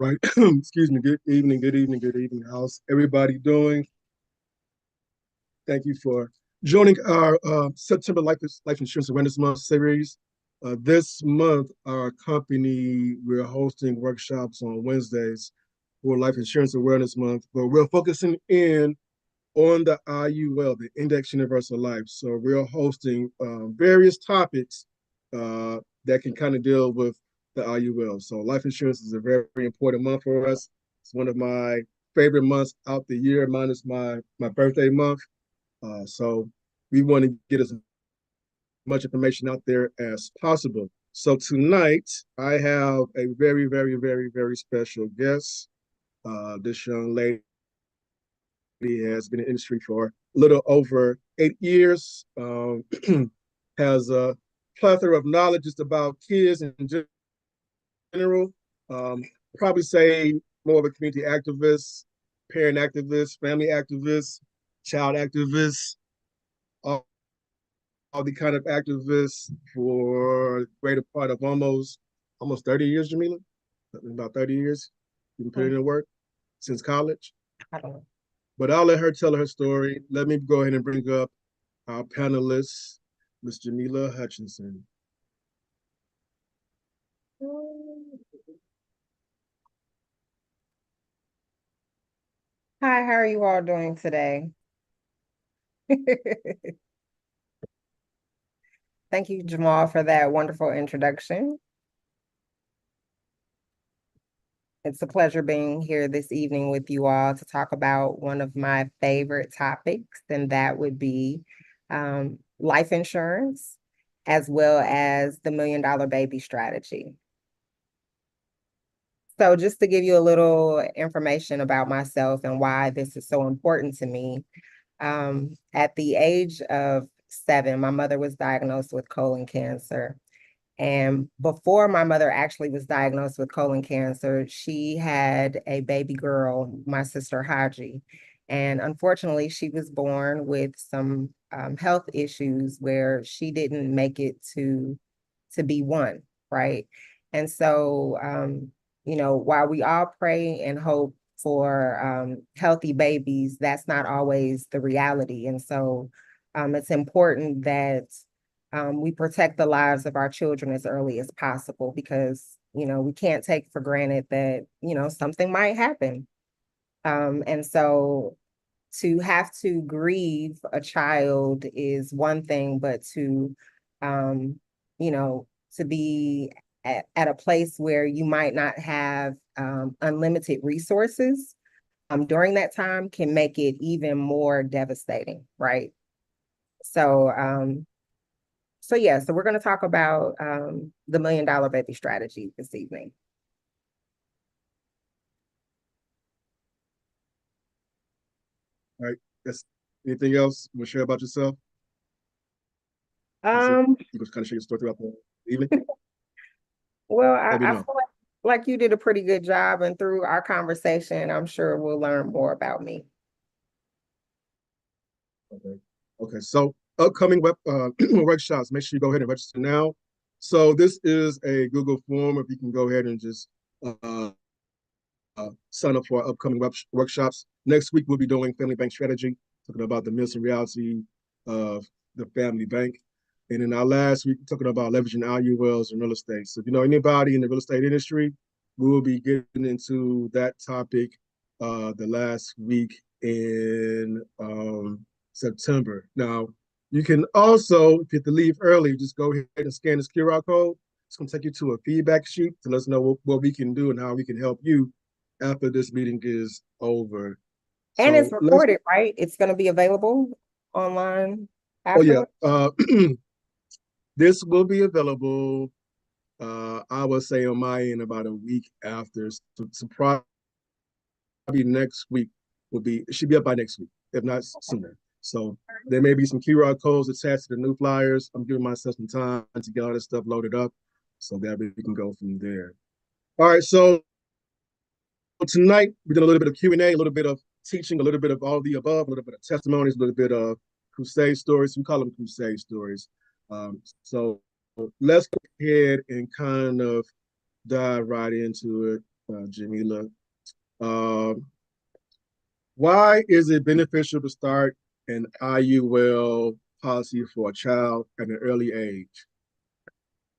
Right. Excuse me. Good evening. Good evening. Good evening. How's everybody doing? Thank you for joining our September Life Insurance Awareness Month series. This month, our company, we're hosting workshops on Wednesdays for Life Insurance Awareness Month, but we're focusing in on the IUL, the Index Universal Life. So we're hosting various topics that can kind of deal with the IUL. So life insurance is a very, very important month for us. It's one of my favorite months out the year, minus my birthday month. So we want to get as much information out there as possible. So tonight I have a very, very, very, very special guest. This young lady has been in the industry for a little over 8 years, has a plethora of knowledge just about kids in general. Um, Probably say more of a community activist, parent activist, family activist, child activist, all the kind of activists for the greater part of almost 30 years, Jamila. About 30 years. You can put in the work since college. I don't know. But I'll let her tell her story. Let me go ahead and bring up our panelist, Miss Jamila Hutchinson. Hi, how are you all doing today? Thank you, Jamal, for that wonderful introduction. It's a pleasure being here this evening with you all to talk about one of my favorite topics, and that would be life insurance, as well as the Million Dollar Baby strategy. So just to give you a little information about myself and why this is so important to me, at the age of 7, my mother was diagnosed with colon cancer. And before my mother actually was diagnosed with colon cancer, she had a baby girl, my sister Haji. And unfortunately, she was born with some health issues where she didn't make it to be one, right? And so, while we all pray and hope for healthy babies, that's not always the reality. And so it's important that we protect the lives of our children as early as possible because, we can't take for granted that, something might happen. And so to have to grieve a child is one thing, but um, to be at a place where you might not have unlimited resources during that time can make it even more devastating, right? So, so we're going to talk about the Million Dollar Baby strategy this evening. All right. Yes. Anything else you want to share about yourself? Um, You can kind of share your story throughout the evening. well, Let me I know. feel like you did a pretty good job, and through our conversation, I'm sure we'll learn more about me. Okay. Okay. So upcoming workshops, make sure you go ahead and register now. So this is a Google form. If you can go ahead and just uh, sign up for our upcoming workshops. Next week, we'll be doing family bank strategy, talking about the myths and reality of the family bank. And in our last week, talking about leveraging IULs and real estate. So if you know anybody in the real estate industry, we will be getting into that topic the last week in September. Now, you can also, if you have to leave early, just go ahead and scan this QR code. It's going to take you to a feedback sheet to let us know what we can do and how we can help you after this meeting is over. And it's So let's, recorded, right? It's going to be available online oh yeah, afterward. this will be available, I would say on my end about a week after. So probably next week it should be up by next week, if not sooner. So there may be some QR codes attached to the new flyers. I'm giving myself some time to get all this stuff loaded up so that we can go from there. All right, so tonight we did a little bit of Q&A, a little bit of teaching, a little bit of all of the above, a little bit of testimonies, a little bit of crusade stories. We call them crusade stories. So let's go ahead and kind of dive right into it. Jamila. Um, why is it beneficial to start an IUL policy for a child at an early age?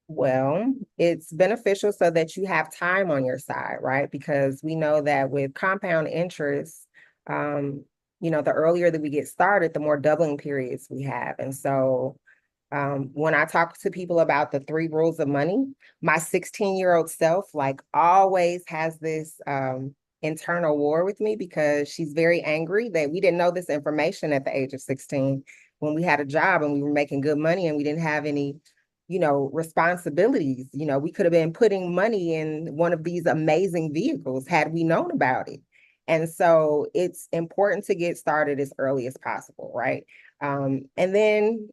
Well, it's beneficial so that you have time on your side, right? Because we know that with compound interest, um, the earlier that we get started, the more doubling periods we have. And so when I talk to people about the three rules of money, my 16-year-old self like always has this internal war with me because she's very angry that we didn't know this information at the age of 16 when we had a job and we were making good money and we didn't have any, responsibilities. We could have been putting money in one of these amazing vehicles had we known about it. And so it's important to get started as early as possible, right? And then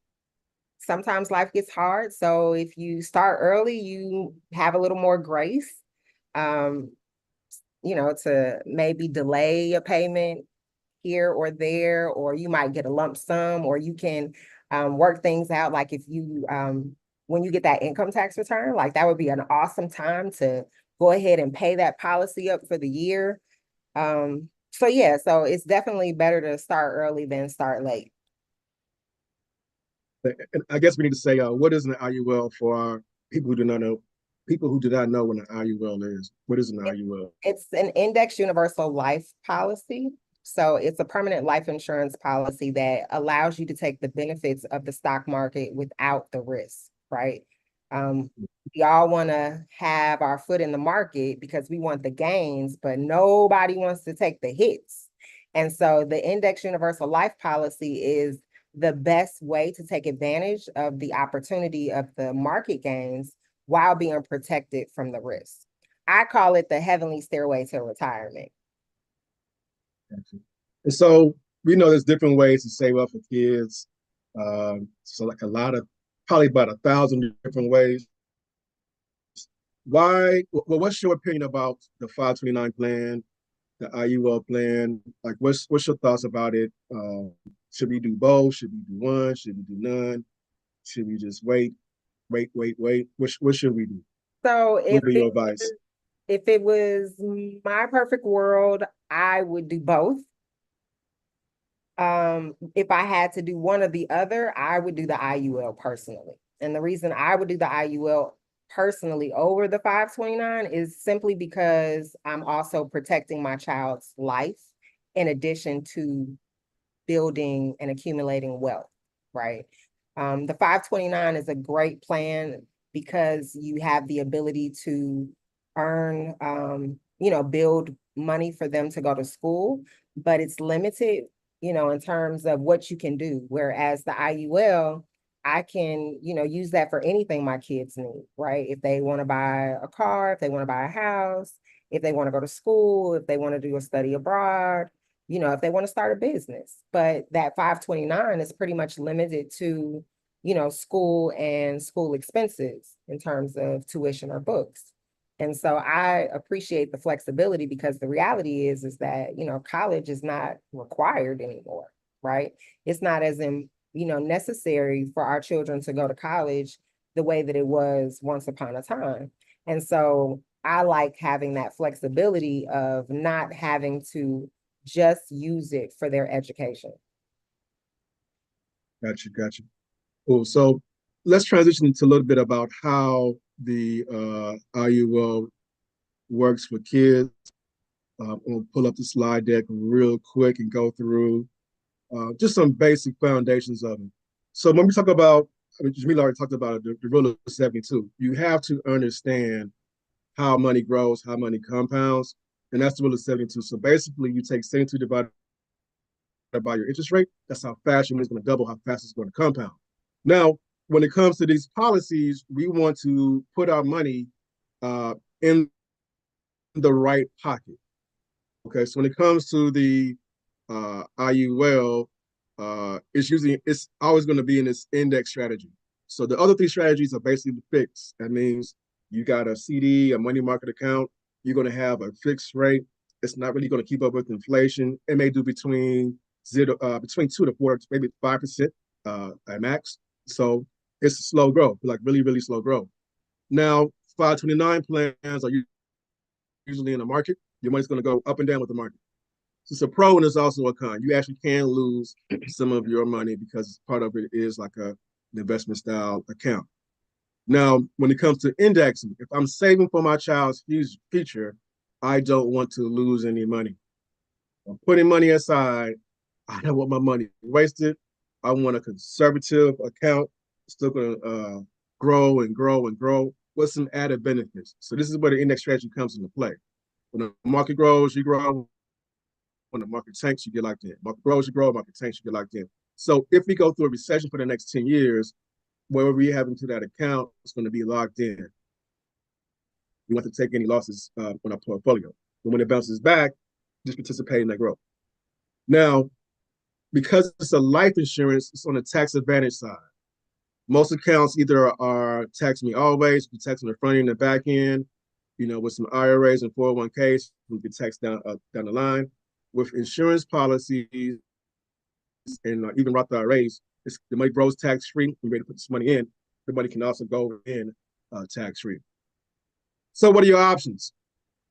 sometimes life gets hard. So if you start early, you have a little more grace, um, to maybe delay a payment here or there, or you might get a lump sum, or you can work things out. Like if you, when you get that income tax return, like that would be an awesome time to go ahead and pay that policy up for the year. So yeah, so it's definitely better to start early than start late. And I guess we need to say, what is an IUL for our people who do not know, people who do not know what an IUL is? What is an IUL? It's an index universal life policy. So it's a permanent life insurance policy that allows you to take the benefits of the stock market without the risk, right? Um, we all want to have our foot in the market because we want the gains, but nobody wants to take the hits. And so the index universal life policy is the best way to take advantage of the opportunity of the market gains while being protected from the risk. I call it the heavenly stairway to retirement. And so we know there's different ways to save up for kids. So like probably about 1,000 different ways. Well, what's your opinion about the 529 plan, the IUL plan? Like, what's your thoughts about it? Should we do both? Should we do one? Should we do none? Should we just wait? What should we do? So What would be your advice? if it was my perfect world, I would do both. If I had to do one or the other, I would do the IUL personally. And the reason I would do the IUL personally over the 529 is simply because I'm also protecting my child's life in addition to building and accumulating wealth, right? The 529 is a great plan because you have the ability to earn, build money for them to go to school, but it's limited, in terms of what you can do. Whereas the IUL, I can, use that for anything my kids need, right? If they want to buy a car, if they want to buy a house, if they want to go to school, if they want to do a study abroad, if they want to start a business. But that 529 is pretty much limited to, school and school expenses in terms of tuition or books. And so I appreciate the flexibility because the reality is that, college is not required anymore, right? It's not as necessary for our children to go to college the way that it was once upon a time. And so I like having that flexibility of not having to just use it for their education. Gotcha. Cool. So let's transition to a little bit about how the IUL works for kids. We'll pull up the slide deck real quick and go through just some basic foundations of it. So when we talk about, Jamila already talked about it, the rule of 72. You have to understand how money grows, how money compounds, and that's the rule of 72. So basically, you take 72 divided by your interest rate. That's how fast your money's going to double, how fast it's going to compound. Now, when it comes to these policies, we want to put our money in the right pocket. Okay, so when it comes to the IUL, it's always going to be in this index strategy. So the other three strategies are basically fixed. That means you got a CD, a money market account. You're going to have a fixed rate. It's not really going to keep up with inflation. It may do between 2 to 4, maybe 5% at max. So it's a slow growth, like really slow growth. Now, 529 plans are usually in the market. Your money's going to go up and down with the market. So it's a pro and it's also a con. You actually can lose some of your money because part of it is like an investment style account. Now, when it comes to indexing, if I'm saving for my child's future, I don't want to lose any money. I'm putting money aside. I don't want my money wasted. I want a conservative account. It's still going to grow and grow and grow with some added benefits. So this is where the index strategy comes into play. When the market grows, you grow. When the market tanks, you get locked in. Market grows, you grow. Market tanks, you get locked in. So if we go through a recession for the next 10 years, whatever we have into that account is going to be locked in. We want to take any losses on our portfolio. And when it bounces back, just participate in that growth. Now, because it's a life insurance, it's on the tax advantage side. Most accounts either are tax me always, you tax on the front end and the back end, with some IRAs and 401ks, we can tax down the line. With insurance policies and even Roth IRAs, the money grows tax free. You're ready to put this money in. The money can also go in tax free. So, what are your options?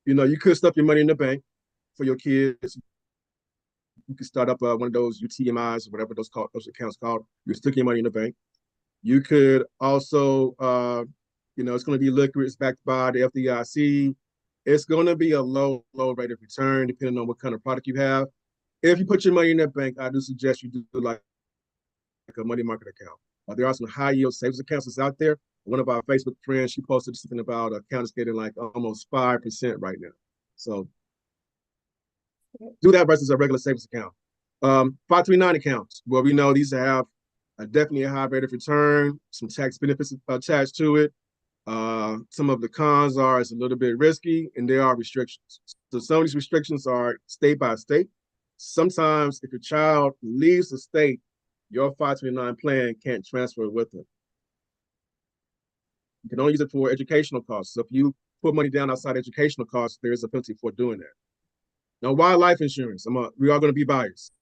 You could stuff your money in the bank for your kids. You can start up one of those UTMIs or whatever those accounts called. You stick your money in the bank. You could also, it's going to be liquid. It's backed by the FDIC. It's going to be a low rate of return depending on what kind of product you have. If you put your money in that bank, I do suggest you do like a money market account. There are some high yield savings accounts that's out there. One of our Facebook friends, she posted something about accounts getting like almost 5% right now. So do that versus a regular savings account. 539 accounts, well, we know these have definitely a high rate of return, some tax benefits attached to it. Some of the cons are it's a little bit risky, and there are restrictions. So some of these restrictions are state by state. Sometimes if your child leaves the state, your 529 plan can't transfer with them. You can only use it for educational costs. So if you put money down outside educational costs, there is a penalty for doing that. Now, why life insurance? We are going to be biased.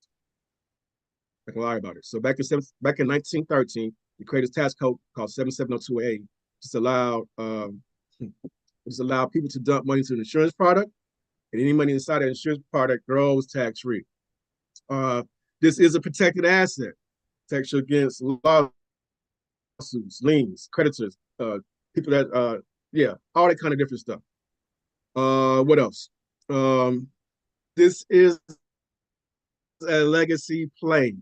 I can lie about it. So back in 1913, they created a tax code called 7702A, just allowed people to dump money into an insurance product, and any money inside that insurance product grows tax free. This is a protected asset, protects you against lawsuits, liens, creditors, people that all that kind of different stuff. What else? This is a legacy play.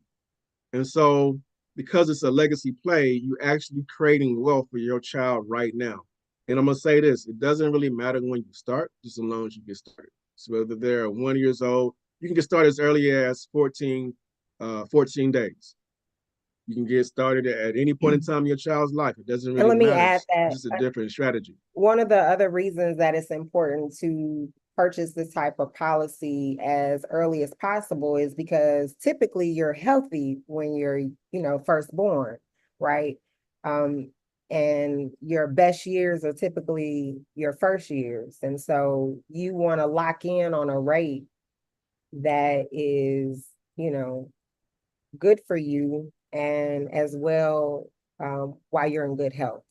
And so because it's a legacy play, you're actually creating wealth for your child right now. And I'm going to say this, it doesn't really matter when you start, just as long as you get started. So whether they're 1 year old, you can get started as early as 14 days. You can get started at any point in time in your child's life. It doesn't really matter. Add that. It's just a different strategy. One of the other reasons that it's important to purchase this type of policy as early as possible is because typically you're healthy when you're, first born, right? And your best years are typically your first years. And so you want to lock in on a rate that is, good for you and as well while you're in good health.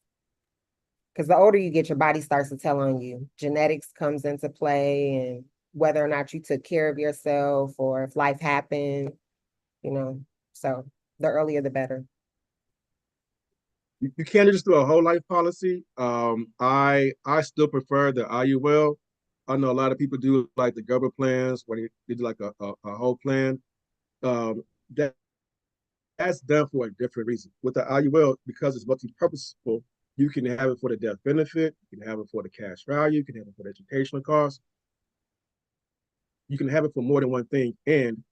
Because the older you get, your body starts to tell on you. Genetics comes into play and whether or not you took care of yourself or if life happened, so the earlier the better. You can't just do a whole life policy. I still prefer the IUL. I know a lot of people do like the government plans where they do like a whole plan. That's done for a different reason. With the IUL, because it's multi-purposeful, you can have it for the death benefit, you can have it for the cash value, you can have it for the educational costs. You can have it for more than one thing. And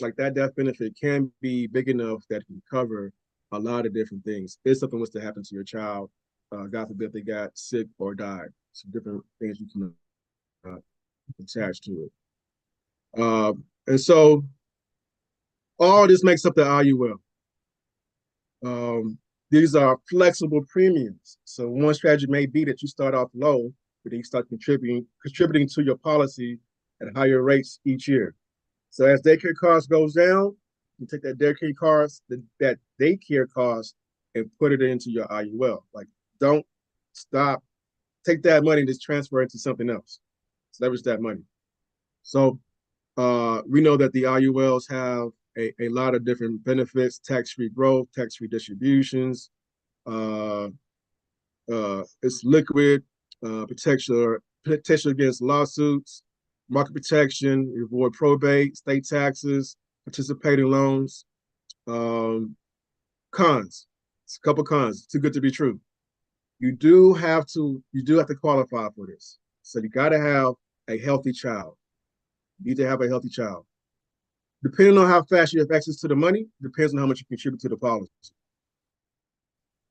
like that death benefit can be big enough that it can cover a lot of different things. If something was to happen to your child, God forbid they got sick or died, some different things you can attach to it. And so all this makes up the IUL. These are flexible premiums. So one strategy may be that you start off low, but then you start contributing to your policy at higher rates each year. So as daycare cost goes down, you take that daycare cost and put it into your IUL. Like, don't stop. Take that money and just transfer it to something else. leverage that money. So we know that the IULs have a lot of different benefits: tax-free growth, tax-free distributions. Uh, it's liquid, protection against lawsuits, market protection, you avoid probate, state taxes, participating loans. Um, Cons. It's a couple cons. Too good to be true. You do have to qualify for this. So you got to have a healthy child. You need to have a healthy child. Depending on how fast you have access to the money, depends on how much you contribute to the policy.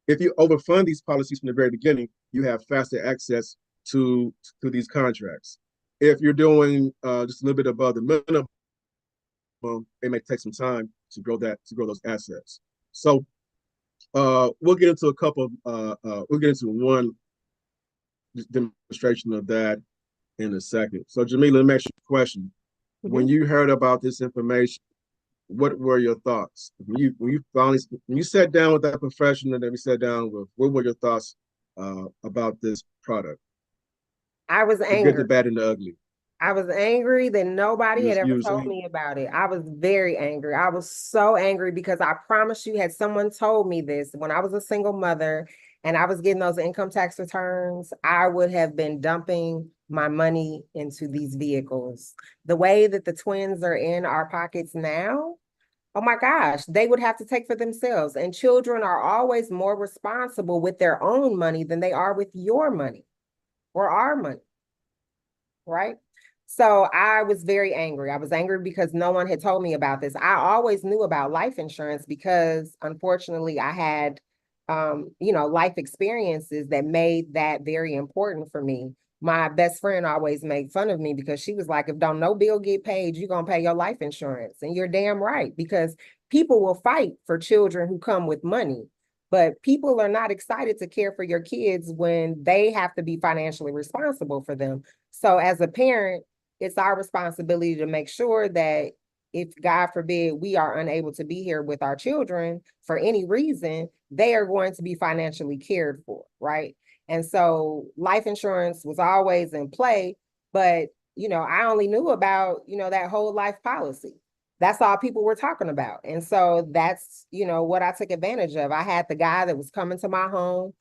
If you overfund these policies from the very beginning, you have faster access to these contracts. If you're doing just a little bit above the minimum, it may take some time to grow those assets. So we'll get into a couple. We'll get into one demonstration of that in a second. So, Jamila, let me ask you a question. When you heard about this information, what were your thoughts when you sat down with that professional and then we sat down with? What were your thoughts about this product? I was The good, angry. the bad, and the ugly. I was angry that nobody had ever told angry. me about it. I was very angry. I was so angry because I promise you, had someone told me this when I was a single mother and I was getting those income tax returns, I would have been dumping my money into these vehicles. The way that the twins are in our pockets now, oh my gosh, they would have to take for themselves. And children are always more responsible with their own money than they are with your money or our money, right? So I was very angry. I was angry because no one had told me about this. I always knew about life insurance because unfortunately I had life experiences that made that very important for me. My best friend always made fun of me because she was like, if don't no bill get paid, you're gonna pay your life insurance. And you're damn right, because people will fight for children who come with money. But people are not excited to care for your kids when they have to be financially responsible for them. So as a parent, it's our responsibility to make sure that if God forbid we are unable to be here with our children for any reason, they are going to be financially cared for, right? And so life insurance was always in play, but I only knew about, that whole life policy. That's all people were talking about. And so that's, what I took advantage of. I had the guy that was coming to my home,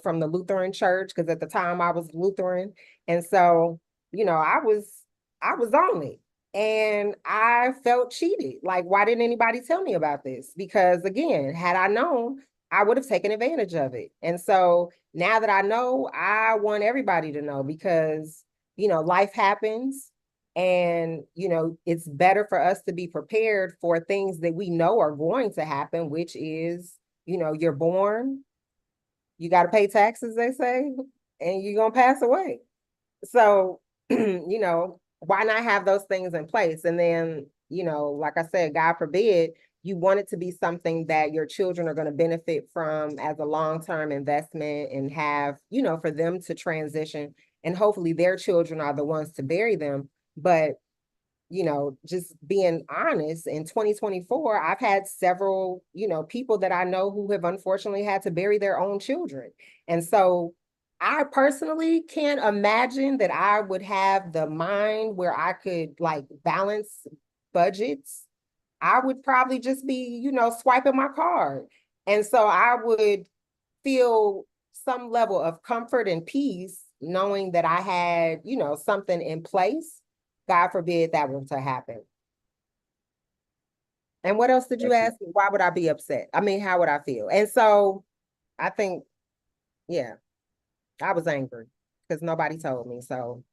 from the Lutheran church, because at the time I was Lutheran. And so, I was on it and I felt cheated. Like, why didn't anybody tell me about this? Because again, had I known, I would have taken advantage of it. And so now that I know, I want everybody to know because, life happens and, it's better for us to be prepared for things that we know are going to happen, which is, you're born, you got to pay taxes, they say, and you're going to pass away. So, why not have those things in place? And then, like I said, God forbid, you want it to be something that your children are going to benefit from as a long-term investment and have, for them to transition. And hopefully their children are the ones to bury them. But just being honest, in 2024, I've had several, people that I know who have unfortunately had to bury their own children. And so I personally can't imagine that I would have the mind where I could like balance budgets. I would probably just be, swiping my card. And so I would feel some level of comfort and peace knowing that I had, something in place. God forbid that were to happen. And what else did you Gotcha. ask me? Why would I be upset? I mean, how would I feel? And so I think, yeah, I was angry because nobody told me. So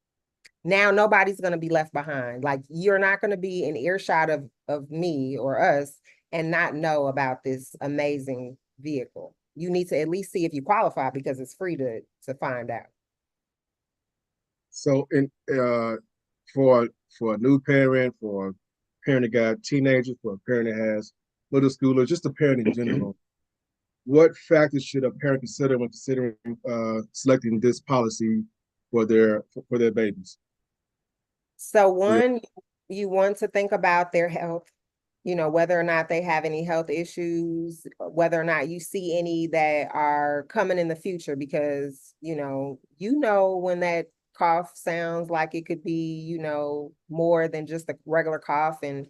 now nobody's going to be left behind. Like, you're not going to be in earshot of me or us and not know about this amazing vehicle. You need to at least see if you qualify because it's free to find out. So, for for a new parent, for a parent that got teenagers, for a parent that has middle schoolers, just a parent in general, what factors should a parent consider when considering selecting this policy for their babies? So Yeah. one, you want to think about their health, whether or not they have any health issues, whether or not you see any that are coming in the future, because, when that cough sounds like it could be, more than just a regular cough. And,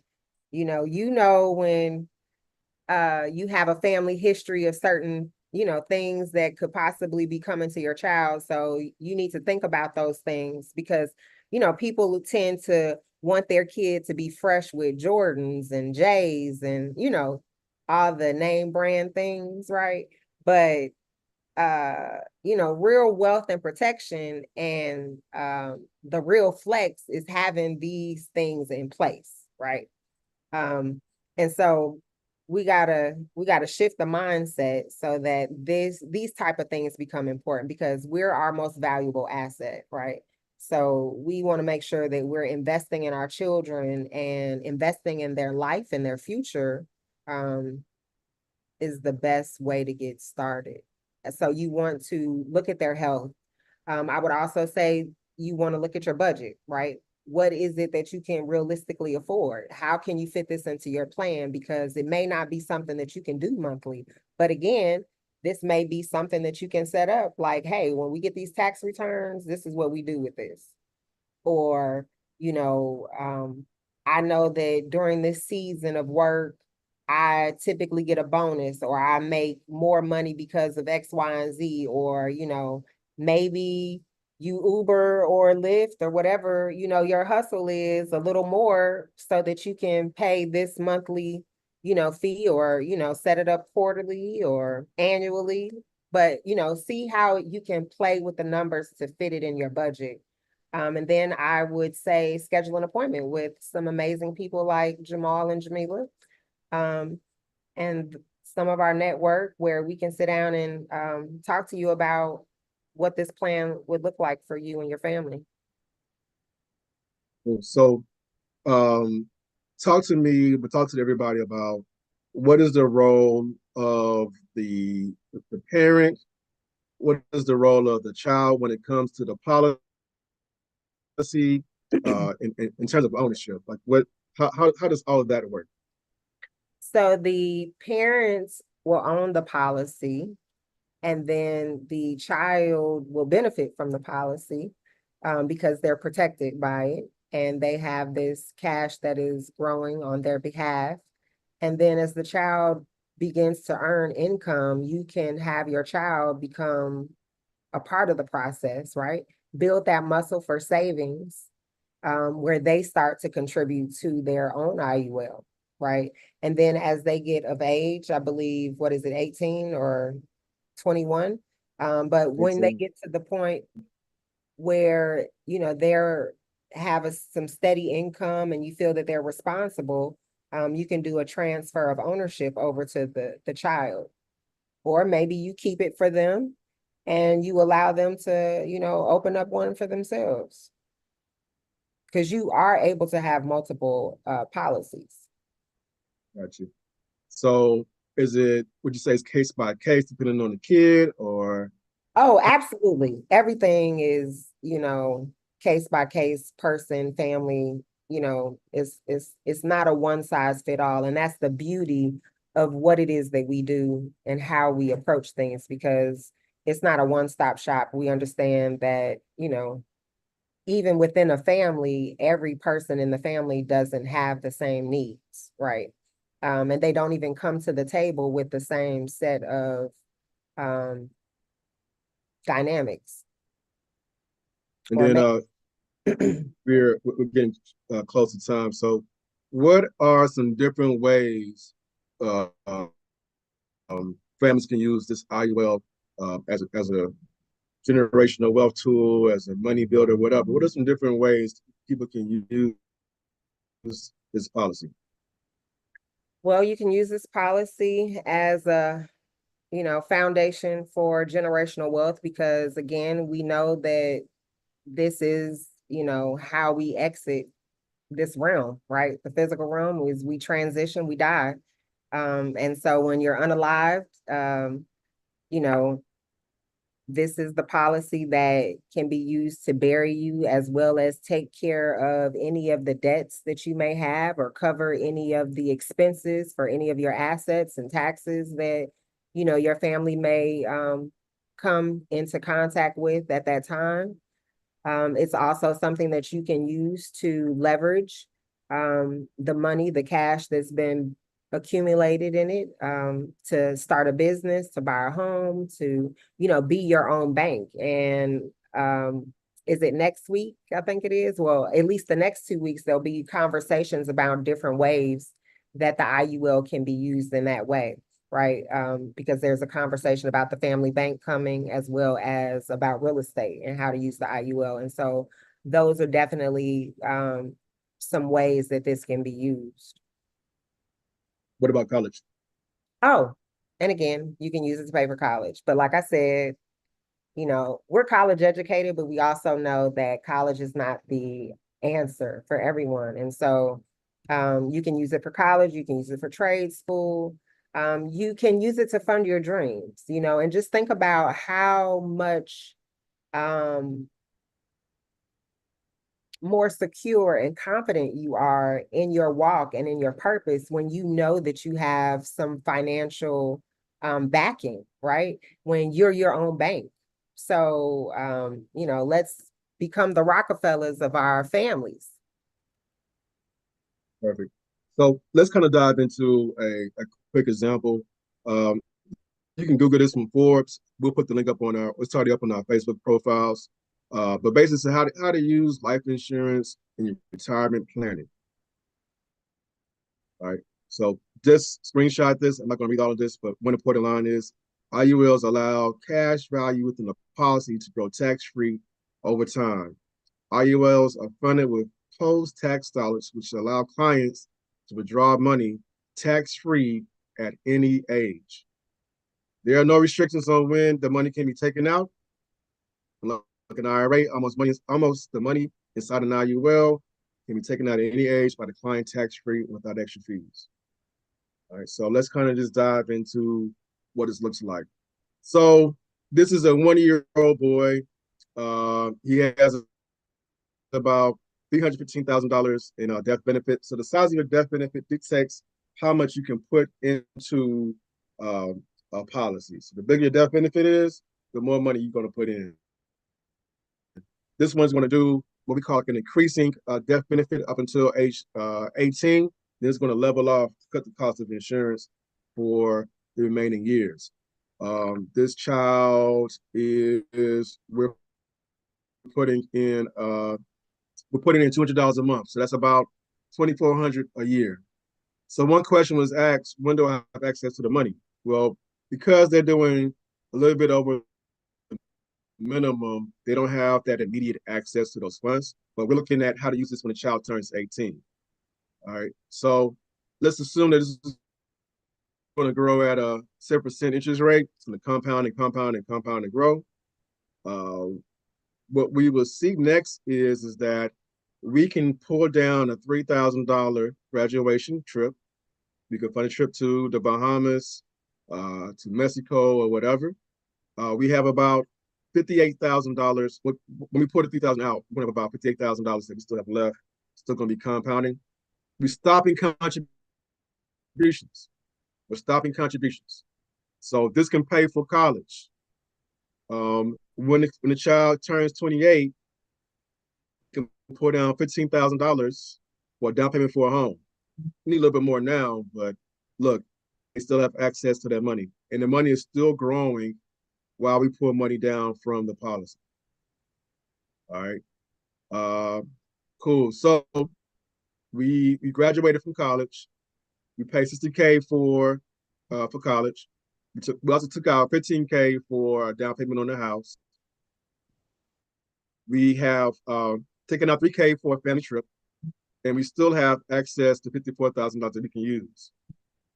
when you have a family history of certain, things that could possibly be coming to your child. So you need to think about those things because, people tend to want their kid to be fresh with Jordans and J's and, all the name brand things, right? But real wealth and protection and the real flex is having these things in place, right? Um, and so we gotta shift the mindset so that these type of things become important because we're our most valuable asset, right? So we want to make sure that we're investing in our children and investing in their life and their future. Um, is the best way to get started. So you want to look at their health. I would also say you want to look at your budget, right? What is it that you can realistically afford? How can you fit this into your plan? Because it may not be something that you can do monthly. But again, this may be something that you can set up like, hey, when we get these tax returns, this is what we do with this. Or, you know, I know that during this season of work, I typically get a bonus or I make more money because of X, Y, and Z, or, maybe you Uber or Lyft or whatever, your hustle is a little more so that you can pay this monthly, fee or, set it up quarterly or annually. But, see how you can play with the numbers to fit it in your budget. And then I would say schedule an appointment with some amazing people like Jamal and Jamila, um, and some of our network where we can sit down and talk to you about what this plan would look like for you and your family. So, um, talk to me, but talk to everybody about what is the role of the parent? What is the role of the child when it comes to the policy in terms of ownership? Like how does all of that work? So the parents will own the policy, and then the child will benefit from the policy because they're protected by it, and they have this cash that is growing on their behalf. And then as the child begins to earn income, you can have your child become a part of the process, right? Build that muscle for savings where they start to contribute to their own IUL, right? And then as they get of age, I believe, what is it, 18 or 21? But when they 18. get to the point where, they're some steady income and you feel that they're responsible, you can do a transfer of ownership over to the child. Or maybe you keep it for them and you allow them to, open up one for themselves because you are able to have multiple policies. Got you. So would you say it's case by case depending on the kid or Oh, absolutely. Everything is, case by case, person, family, it's not a one size fit all. And that's the beauty of what it is that we do and how we approach things because it's not a one-stop shop. We understand that, even within a family, every person in the family doesn't have the same needs, right? And they don't even come to the table with the same set of um, dynamics. and Or then maybe we're getting close to time. So what are some different ways uh, families can use this IUL as a generational wealth tool, as a money builder, whatever? What are some different ways people can use this policy? well, you can use this policy as a, foundation for generational wealth because again, we know that this is, how we exit this realm, right? The physical realm is we transition, we die. And so when you're unalived, you know, this is the policy that can be used to bury you as well as take care of any of the debts that you may have or cover any of the expenses for any of your assets and taxes that, your family may come into contact with at that time. It's also something that you can use to leverage the money, the cash that's been accumulated in it, to start a business, to buy a home, to, be your own bank. And is it next week? I think it is. Well, at least the next 2 weeks, there'll be conversations about different ways that the IUL can be used in that way, right? Because there's a conversation about the family bank coming, as well as about real estate and how to use the IUL. And so those are definitely some ways that this can be used. What about college? Oh, and again, you can use it to pay for college. But like I said, we're college educated, but we also know that college is not the answer for everyone. And so you can use it for college, you can use it for trade school, you can use it to fund your dreams, and just think about how much um, more secure and confident you are in your walk and in your purpose when you know that you have some financial backing, right? When you're your own bank. So, let's become the Rockefellers of our families. Perfect. So let's kind of dive into a quick example. Um, you can Google this from Forbes. We'll put the link up on it's already up on our Facebook profiles. But basically, how to use life insurance in your retirement planning. All right. So just screenshot this. I'm not going to read all of this, but one important line is IULs allow cash value within the policy to grow tax-free over time. IULs are funded with post-tax dollars, which allow clients to withdraw money tax-free at any age. There are no restrictions on when the money can be taken out. Like an IRA, almost the money inside an IUL can be taken out at any age by the client tax-free without extra fees. All right, so let's kind of just dive into what this looks like. So this is a 1-year-old boy. He has about $315,000 in death benefit. So the size of your death benefit dictates how much you can put into a policy. So the bigger your death benefit is, the more money you're going to put in. This one's going to do what we call an increasing death benefit up until age 18. Then it's going to level off, cut the cost of insurance for the remaining years. This child is putting in we're putting in $200 a month, so that's about $2,400 a year. So one question was asked, when do I have access to the money? Well, because they're doing a little bit over minimum, they don't have that immediate access to those funds. But we're looking at how to use this when a child turns 18. All right. So let's assume that this is going to grow at a 7% interest rate. It's going to compound and compound and compound and grow. What we will see next is that we can pull down a $3,000 graduation trip. We can fund a trip to the Bahamas, to Mexico, or whatever. We have about $58,000. When we put the 3,000 out, we have about $58,000 that we still have left. Still going to be compounding. We're stopping contributions. We're stopping contributions. So this can pay for college. When the child turns 28, you can put down $15,000 for a down payment for a home. We need a little bit more now, but look, they still have access to that money, and the money is still growing while we pull money down from the policy. All right, cool. So we graduated from college. We paid $60K for college. We also took out $15K for a down payment on the house. We have taken out $3K for a family trip, and we still have access to $54,000 that we can use,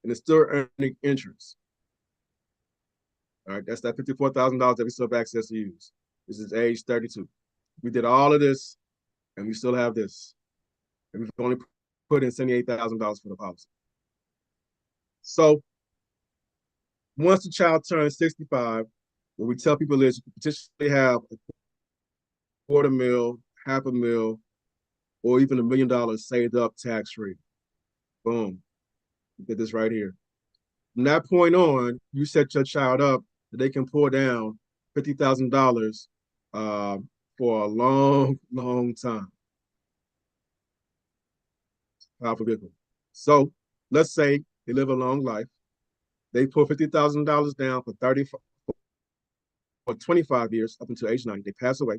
and it's still earning interest. All right, that's that $54,000 that we still have access to use. This is age 32. We did all of this, and we still have this, and we've only put in $78,000 for the policy. So once the child turns 65, what we tell people is you potentially have a quarter mil, half a mil, or even $1 million saved up tax-free. Boom. You get this right here. From that point on, you set your child up that they can pull down $50,000 for a long, long time. Powerful vehicle. So let's say they live a long life. They put $50,000 down for 30 or 25 years up until age 90. They pass away.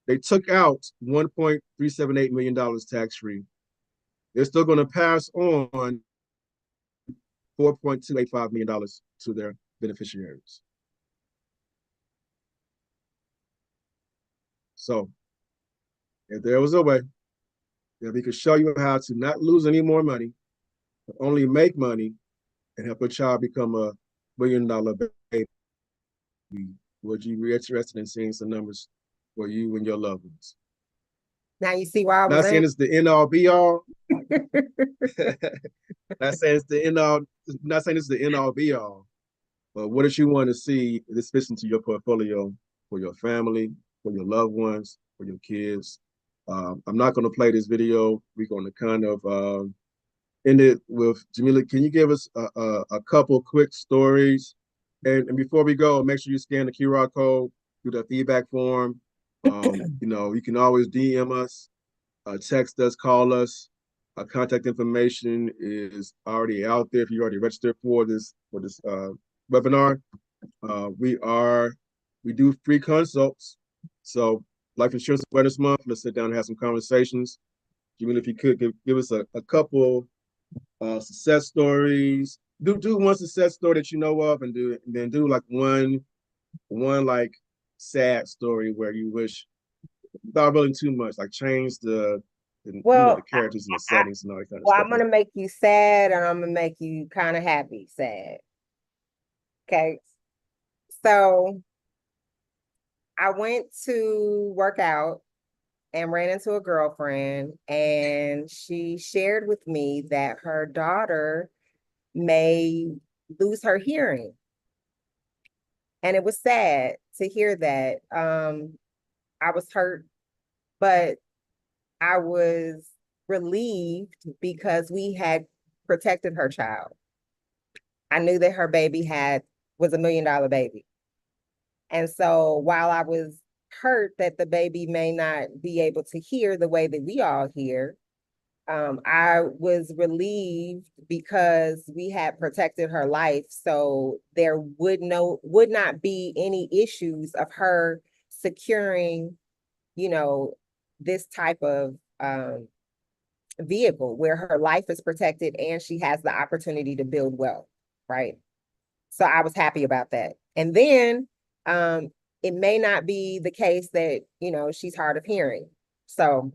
They took out $1.378 million tax free. They're still going to pass on $4.285 million to their beneficiaries. So if there was a way that we could show you how to not lose any more money, but only make money and help a child become a $1 billion baby, would you be interested in seeing some numbers for you and your loved ones? Now you see why I was Not saying in. it's the end all be all. Not saying it's the end all. Not saying it's the end all be all. But what if you want to see this fits into your portfolio for your family, for your loved ones, for your kids? I'm not going to play this video. We're going to kind of end it with Jamila. Can you give us a couple quick stories? And before we go, make sure you scan the QR code, do the feedback form. You can always DM us, text us, call us. Our contact information is already out there if you already registered for this webinar. We do free consults. So Life Insurance Awareness Month, let's sit down and have some conversations. Even if you could give us a couple success stories. Do one success story that you know of, and then do like one like sad story where you wish, without really too much, like change the Well, characters and the I, settings and all that kind of well, stuff. I'm gonna make you sad and I'm gonna make you kind of happy, sad. Okay. So I went to work out and ran into a girlfriend, and she shared with me that her daughter may lose her hearing. And it was sad to hear that. I was hurt, but I was relieved because we had protected her child. I knew that her baby was $1 million baby. And so while I was hurt that the baby may not be able to hear the way that we all hear, I was relieved because we had protected her life. So there would not be any issues of her securing, this type of vehicle where her life is protected and she has the opportunity to build wealth, right? So I was happy about that. And then it may not be the case that, she's hard of hearing. So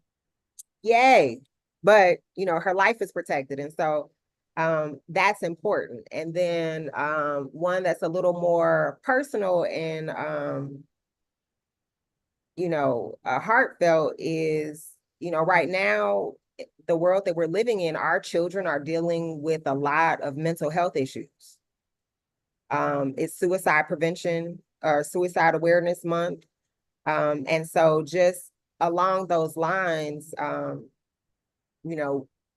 yay. But, her life is protected. And so that's important. And then one that's a little more personal and, heartfelt is, right now, the world that we're living in, our children are dealing with a lot of mental health issues. It's suicide prevention or suicide awareness month. And so just along those lines,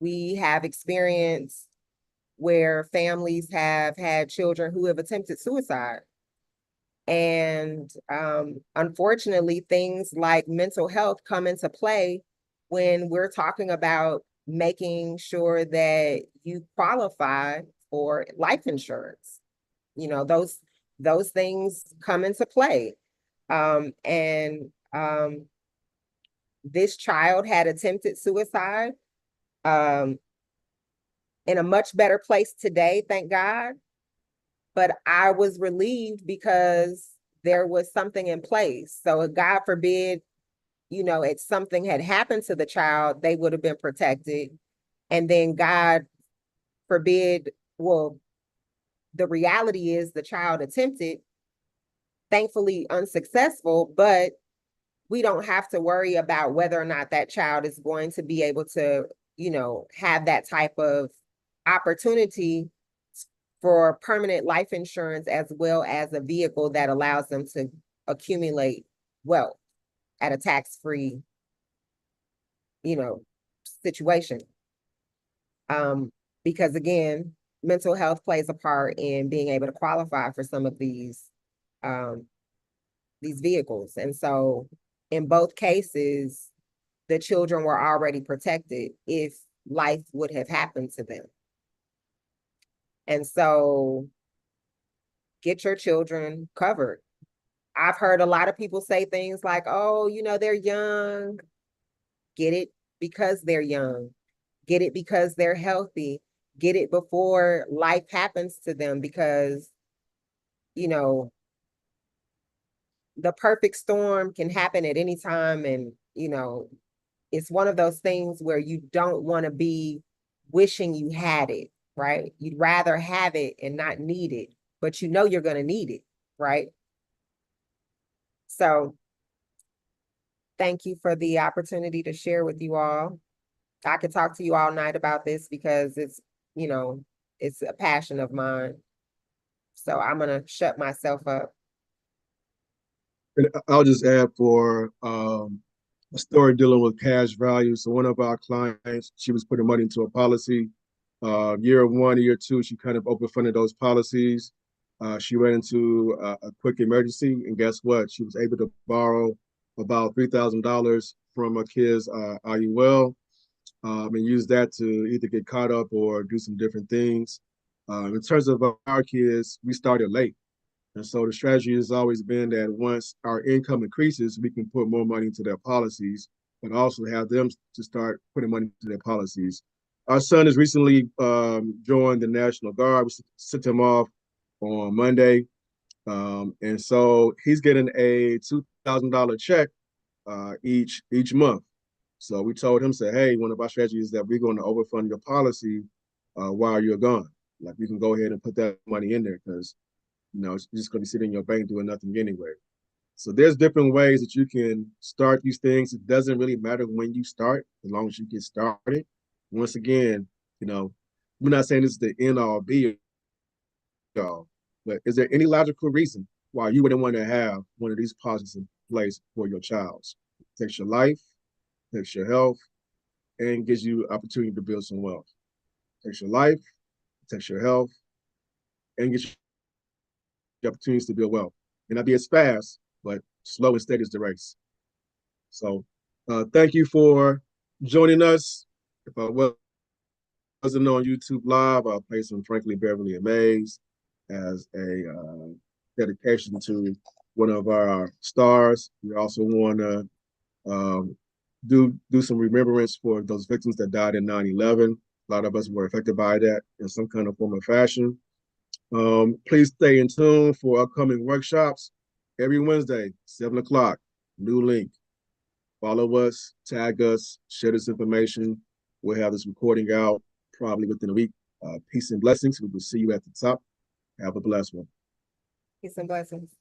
we have experienced where families have had children who have attempted suicide. And unfortunately, things like mental health come into play when we're talking about making sure that you qualify for life insurance. Those things come into play. And this child had attempted suicide, in a much better place today, thank God. But I was relieved because there was something in place. So God forbid, if something had happened to the child, they would have been protected. And then God forbid, well, the reality is the child attempted, thankfully unsuccessful, but we don't have to worry about whether or not that child is going to be able to, have that type of opportunity for permanent life insurance, as well as a vehicle that allows them to accumulate wealth at a tax-free, situation. Because again, mental health plays a part in being able to qualify for some of these vehicles. And so in both cases, the children were already protected if life would have happened to them. And so get your children covered. I've heard a lot of people say things like, oh, they're young. Get it because they're young. Get it because they're healthy. Get it before life happens to them, because, the perfect storm can happen at any time. And, it's one of those things where you don't want to be wishing you had it, right? You'd rather have it and not need it, but you're going to need it, right? So thank you for the opportunity to share with you all. I could talk to you all night about this because you know, it's a passion of mine. So I'm going to shut myself up. And I'll just add for a story dealing with cash value. So one of our clients, she was putting money into a policy. Year one, year two, she kind of overfunded those policies. She ran into a quick emergency, and guess what? She was able to borrow about $3,000 from a kid's IUL, and use that to either get caught up or do some different things. In terms of our kids, we started late. And so the strategy has always been that once our income increases, we can put more money into their policies, but also have them to start putting money into their policies. Our son has recently joined the National Guard. We sent him off on Monday. And so he's getting a $2,000 check each month. So we told him, say, hey, one of our strategies is that we're going to overfund your policy while you're gone. Like, you can go ahead and put that money in there because it's just going to be sitting in your bank doing nothing anyway. So there's different ways that you can start these things. It doesn't really matter when you start, as long as you get started. Once again, we're not saying this is the end all be all, but is there any logical reason why you wouldn't want to have one of these policies in place for your child? It takes your life, takes your health, and gives you opportunity to build some wealth. It takes your life, takes your health, and gives you opportunities to build wealth. May not be as fast, but slow and steady is the race. So thank you for joining us. If I wasn't on YouTube Live, I'll play some Frankly Beverly and Mays as a dedication to one of our stars. We also want to do some remembrance for those victims that died in 9/11. A lot of us were affected by that in some kind of form or fashion. Please stay in tune for upcoming workshops every Wednesday, 7 o'clock. New link. Follow us, tag us, share this information. We'll have this recording out probably within a week. Peace and blessings. We will see you at the top. Have a blessed one. Peace and blessings.